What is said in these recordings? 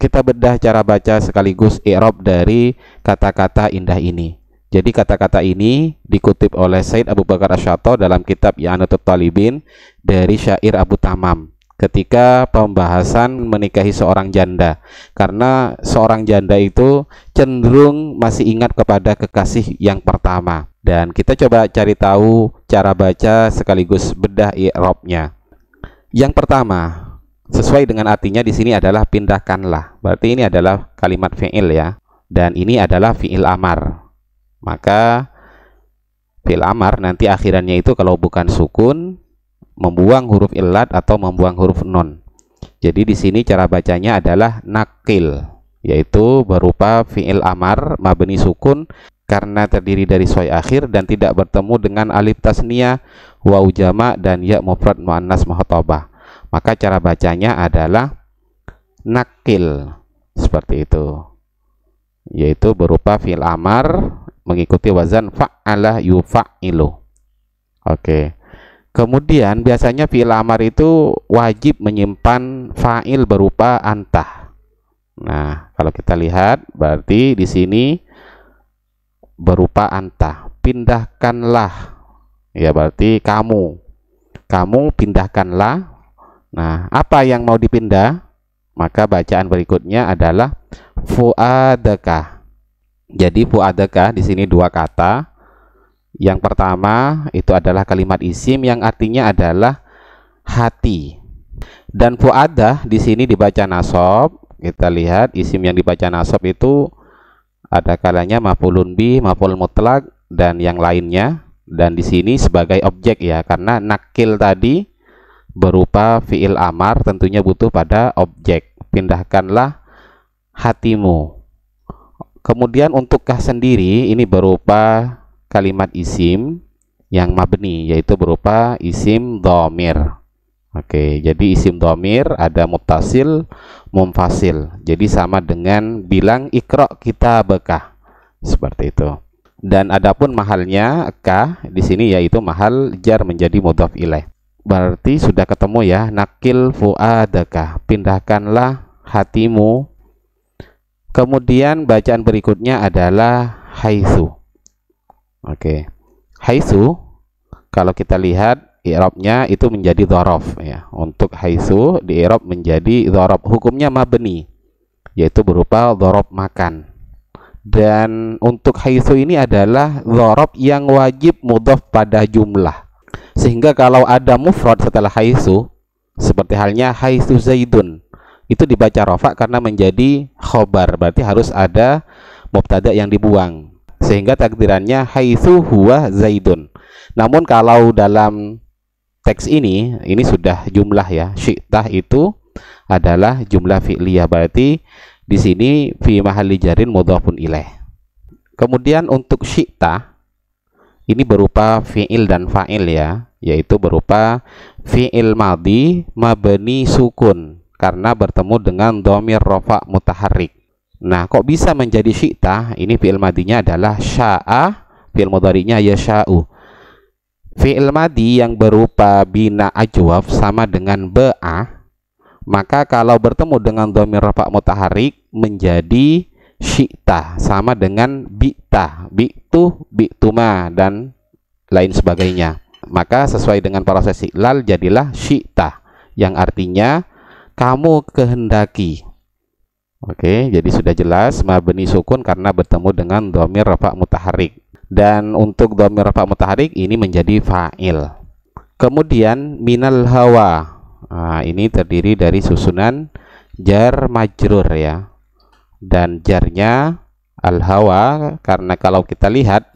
kita bedah cara baca sekaligus i'rab dari kata-kata indah ini. Jadi kata-kata ini dikutip oleh Said Abu Bakar Asy-Syatta dalam kitab I'anatul Talibin dari syair Abu Tamam ketika pembahasan menikahi seorang janda, karena seorang janda itu cenderung masih ingat kepada kekasih yang pertama. Dan kita coba cari tahu cara baca sekaligus bedah i'rabnya. Yang pertama, sesuai dengan artinya di sini adalah pindahkanlah. Berarti ini adalah kalimat fi'il ya, dan ini adalah fi'il amar. Maka fi'il amar nanti akhirannya itu kalau bukan sukun membuang huruf illat atau membuang huruf nun. Jadi di sini cara bacanya adalah nakil, yaitu berupa fi'il amar mabni sukun karena terdiri dari soi akhir dan tidak bertemu dengan alif tasniyah, waw jama' dan ya mufrad muannas mukhatabah. Maka cara bacanya adalah nakil seperti itu, yaitu berupa fi'il amar mengikuti wazan fa'ala yufa'ilu. Oke. Kemudian biasanya fi'il amar itu wajib menyimpan fa'il berupa antah. Nah, kalau kita lihat berarti di sini berupa antah. Pindahkanlah. Ya, berarti kamu. Kamu pindahkanlah. Nah, apa yang mau dipindah? Maka bacaan berikutnya adalah fu'adaka. Jadi fu'adaka di sini dua kata. Yang pertama itu adalah kalimat isim yang artinya adalah hati. Dan fu'adah di sini dibaca nasab. Kita lihat isim yang dibaca nasab itu ada kalanya maf'ulun bih, maf'ul mutlak dan yang lainnya. Dan di sini sebagai objek ya, karena nakil tadi berupa fi'il amar tentunya butuh pada objek. Pindahkanlah hatimu. Kemudian untuk kah sendiri ini berupa kalimat isim yang mabni, yaitu berupa isim dhamir. Oke, jadi isim dhamir ada muttasil, munfasil. Jadi sama dengan bilang ikra kitabaka. Seperti itu. Dan adapun mahalnya kah di sini yaitu mahal jar menjadi mudhaf ilaih. Berarti sudah ketemu ya, nakil fuadaka, pindahkanlah hatimu. Kemudian bacaan berikutnya adalah haitsu. Oke. Haitsu kalau kita lihat i'rabnya itu menjadi dzaraf ya. Untuk haitsu di i'rab menjadi dzaraf, hukumnya mabni, yaitu berupa dzaraf makan. Dan untuk haitsu ini adalah dzaraf yang wajib mudhaf pada jumlah. Sehingga kalau ada mufrad setelah haitsu, seperti halnya haitsu zaidun, itu dibaca rafa karena menjadi khobar, berarti harus ada mubtada yang dibuang, sehingga takdirannya haitsu huwa zaidun. Namun kalau dalam teks ini sudah jumlah ya, syi'tah itu adalah jumlah fi'liyah, berarti di sini fi mahalli jarin mudhafun ilaih. Kemudian untuk syi'tah ini berupa fi'il dan fa'il ya, yaitu berupa fi'il madhi mabni sukun karena bertemu dengan dhamir rafa mutaharrik. Nah, kok bisa menjadi syi'tah? Ini fi'il madhinya adalah sya'a, fi'il mudhari'nya yasha'u. Fi'il madhi yang berupa bina ajwaf sama dengan ba'a, maka kalau bertemu dengan dhamir rafa mutaharrik menjadi syi'tah, sama dengan bi'tah, bi'tu, bi'tuma dan lain sebagainya. Maka sesuai dengan proses iklal jadilah syi'tah yang artinya kamu kehendaki. Oke, jadi sudah jelas mabni sukun karena bertemu dengan dhamir rafa mutaharrik. Dan untuk dhamir rafa mutaharrik ini menjadi fa'il. Kemudian minal hawa. Nah, ini terdiri dari susunan jar majrur ya. Dan jarnya al hawa karena kalau kita lihat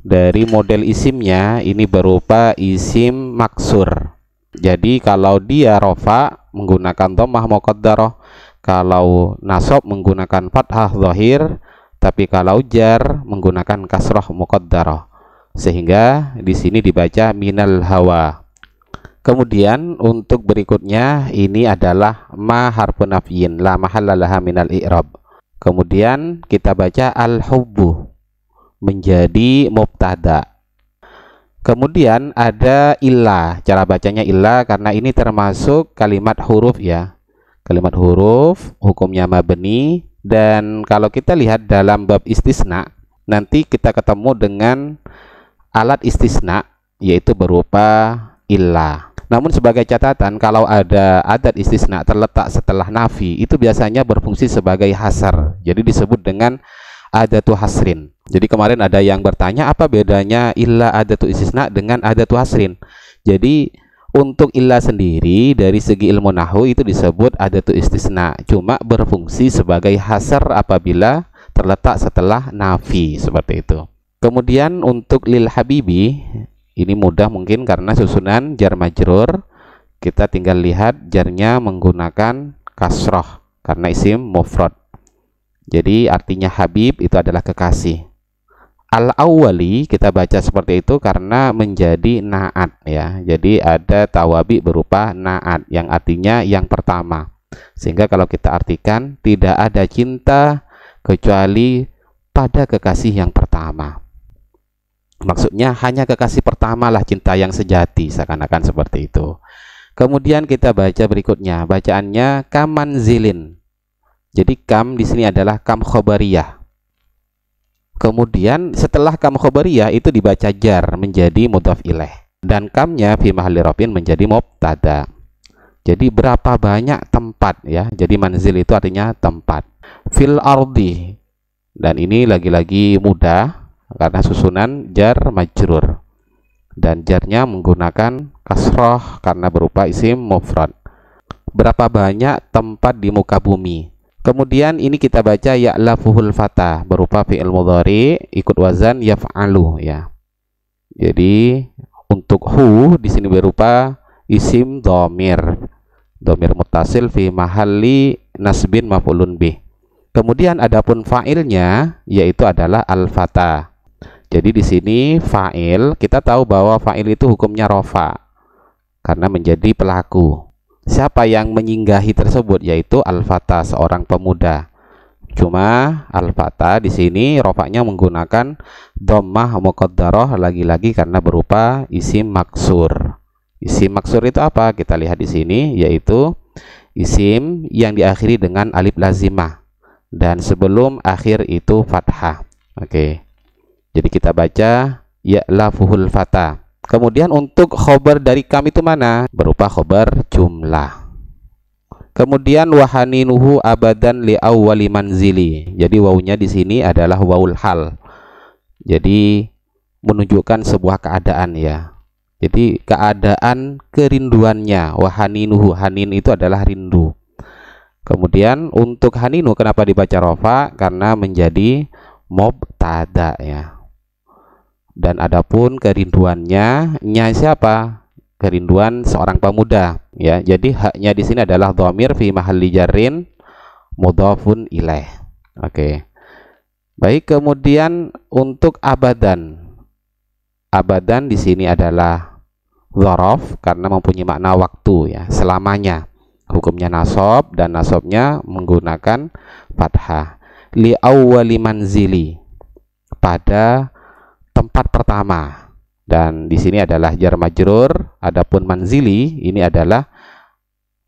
dari model isimnya ini berupa isim maksur. Jadi kalau dia rofa menggunakan dhammah muqaddarah, kalau nasab menggunakan fathah zahir, tapi kalau jar menggunakan kasrah muqaddarah. Sehingga di sini dibaca minal hawa. Kemudian untuk berikutnya ini adalah ma harfu nafyin la mahalla laha minal i'rab. Kemudian kita baca al-hubbu menjadi mubtada. Kemudian ada illa, cara bacanya illa karena ini termasuk kalimat huruf ya. Kalimat huruf hukumnya mabni, dan kalau kita lihat dalam bab istisna, nanti kita ketemu dengan alat istisna yaitu berupa illa. Namun sebagai catatan, kalau ada adat istisna terletak setelah nafi, itu biasanya berfungsi sebagai hasar. Jadi disebut dengan adatu hasrin. Jadi kemarin ada yang bertanya apa bedanya illa adatu istisna dengan adatu hasrin. Jadi untuk illa sendiri dari segi ilmu nahwu itu disebut adatu istisna, cuma berfungsi sebagai hasar apabila terletak setelah nafi, seperti itu. Kemudian untuk lil habibi ini mudah mungkin karena susunan jar majrur, kita tinggal lihat jarnya menggunakan kasroh karena isim mufrad. Jadi artinya habib itu adalah kekasih. Al-awwali kita baca seperti itu karena menjadi naat ya. Jadi ada tawabi berupa naat yang artinya yang pertama. Sehingga kalau kita artikan tidak ada cinta kecuali pada kekasih yang pertama. Maksudnya hanya kekasih pertamalah cinta yang sejati, seakan-akan seperti itu. Kemudian kita baca berikutnya, bacaannya kamanzilin. Jadi kam di sini adalah kam khobariyah. Kemudian setelah kam khobariyah itu dibaca jar menjadi mudhaf ilaih, dan kamnya fi mahalli rafin menjadi mubtada. Jadi berapa banyak tempat ya. Jadi manzil itu artinya tempat. Fil ardi, dan ini lagi-lagi mudah karena susunan jar majrur, dan jarnya menggunakan kasroh karena berupa isim mufrad. Berapa banyak tempat di muka bumi. Kemudian ini kita baca ya'lafuhul fata berupa fi'il mudhari ikut wazan yaf'alu ya. Jadi untuk hu di sini berupa isim dhamir muttasil fi mahalli nasbin maf'ulun bih. Kemudian adapun fa'ilnya yaitu adalah al-fata. Jadi di sini fa'il, kita tahu bahwa fa'il itu hukumnya rofa karena menjadi pelaku. Siapa yang menyinggahi tersebut yaitu al-fata, seorang pemuda. Cuma al-fata di sini rofaknya menggunakan dhammah muqaddarah lagi-lagi karena berupa isim maksur. Isim maksur itu apa? Kita lihat di sini yaitu isim yang diakhiri dengan alif lazimah dan sebelum akhir itu fathah. Oke. Jadi kita baca ya'lafuhul fata. Kemudian untuk khobar dari kam itu mana? Berupa khobar jumlah. Kemudian wahaninuhu abadan li awwali manzili. Jadi wawunya di sini adalah wawul hal. Jadi menunjukkan sebuah keadaan ya. Jadi keadaan kerinduannya. Wahaninuhu, hanin itu adalah rindu. Kemudian untuk haninu kenapa dibaca rofa? Karena menjadi mubtada ya. Dan adapun kerinduannya, nya siapa? Kerinduan seorang pemuda ya. Jadi haknya di sini adalah dhamir fi mahalli jarrin mudhafun ilaih. Oke. Baik, kemudian untuk abadan. Abadan di sini adalah dzaraf karena mempunyai makna waktu ya, selamanya. Hukumnya nasab dan nasabnya menggunakan fathah. Li awwali manzili, pada tempat pertama, dan di sini adalah jar majrur. Adapun manzili ini adalah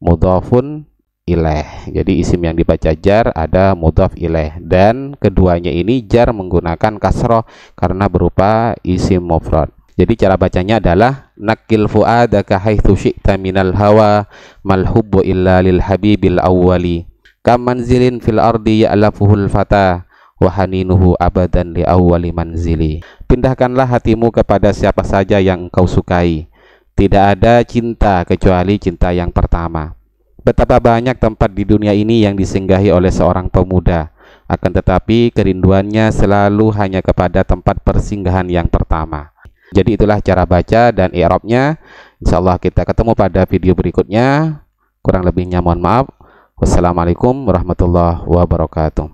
mudhafun ilaih. Jadi isim yang dibaca jar ada mudhaf ilaih, dan keduanya ini jar menggunakan kasroh karena berupa isim mufrad. Jadi cara bacanya adalah nakil fuadaka haitsu syi'ta minal hawa mal hubbu illa lil habibil awwali kam manzilin fil ardi ya'lafuhul fata wahaninuhu abadan li awwali manzili. Pindahkanlah hatimu kepada siapa saja yang engkau sukai. Tidak ada cinta kecuali cinta yang pertama. Betapa banyak tempat di dunia ini yang disinggahi oleh seorang pemuda, akan tetapi kerinduannya selalu hanya kepada tempat persinggahan yang pertama. Jadi itulah cara baca dan i'rabnya. Insyaallah kita ketemu pada video berikutnya. Kurang lebihnya mohon maaf. Wassalamualaikum warahmatullahi wabarakatuh.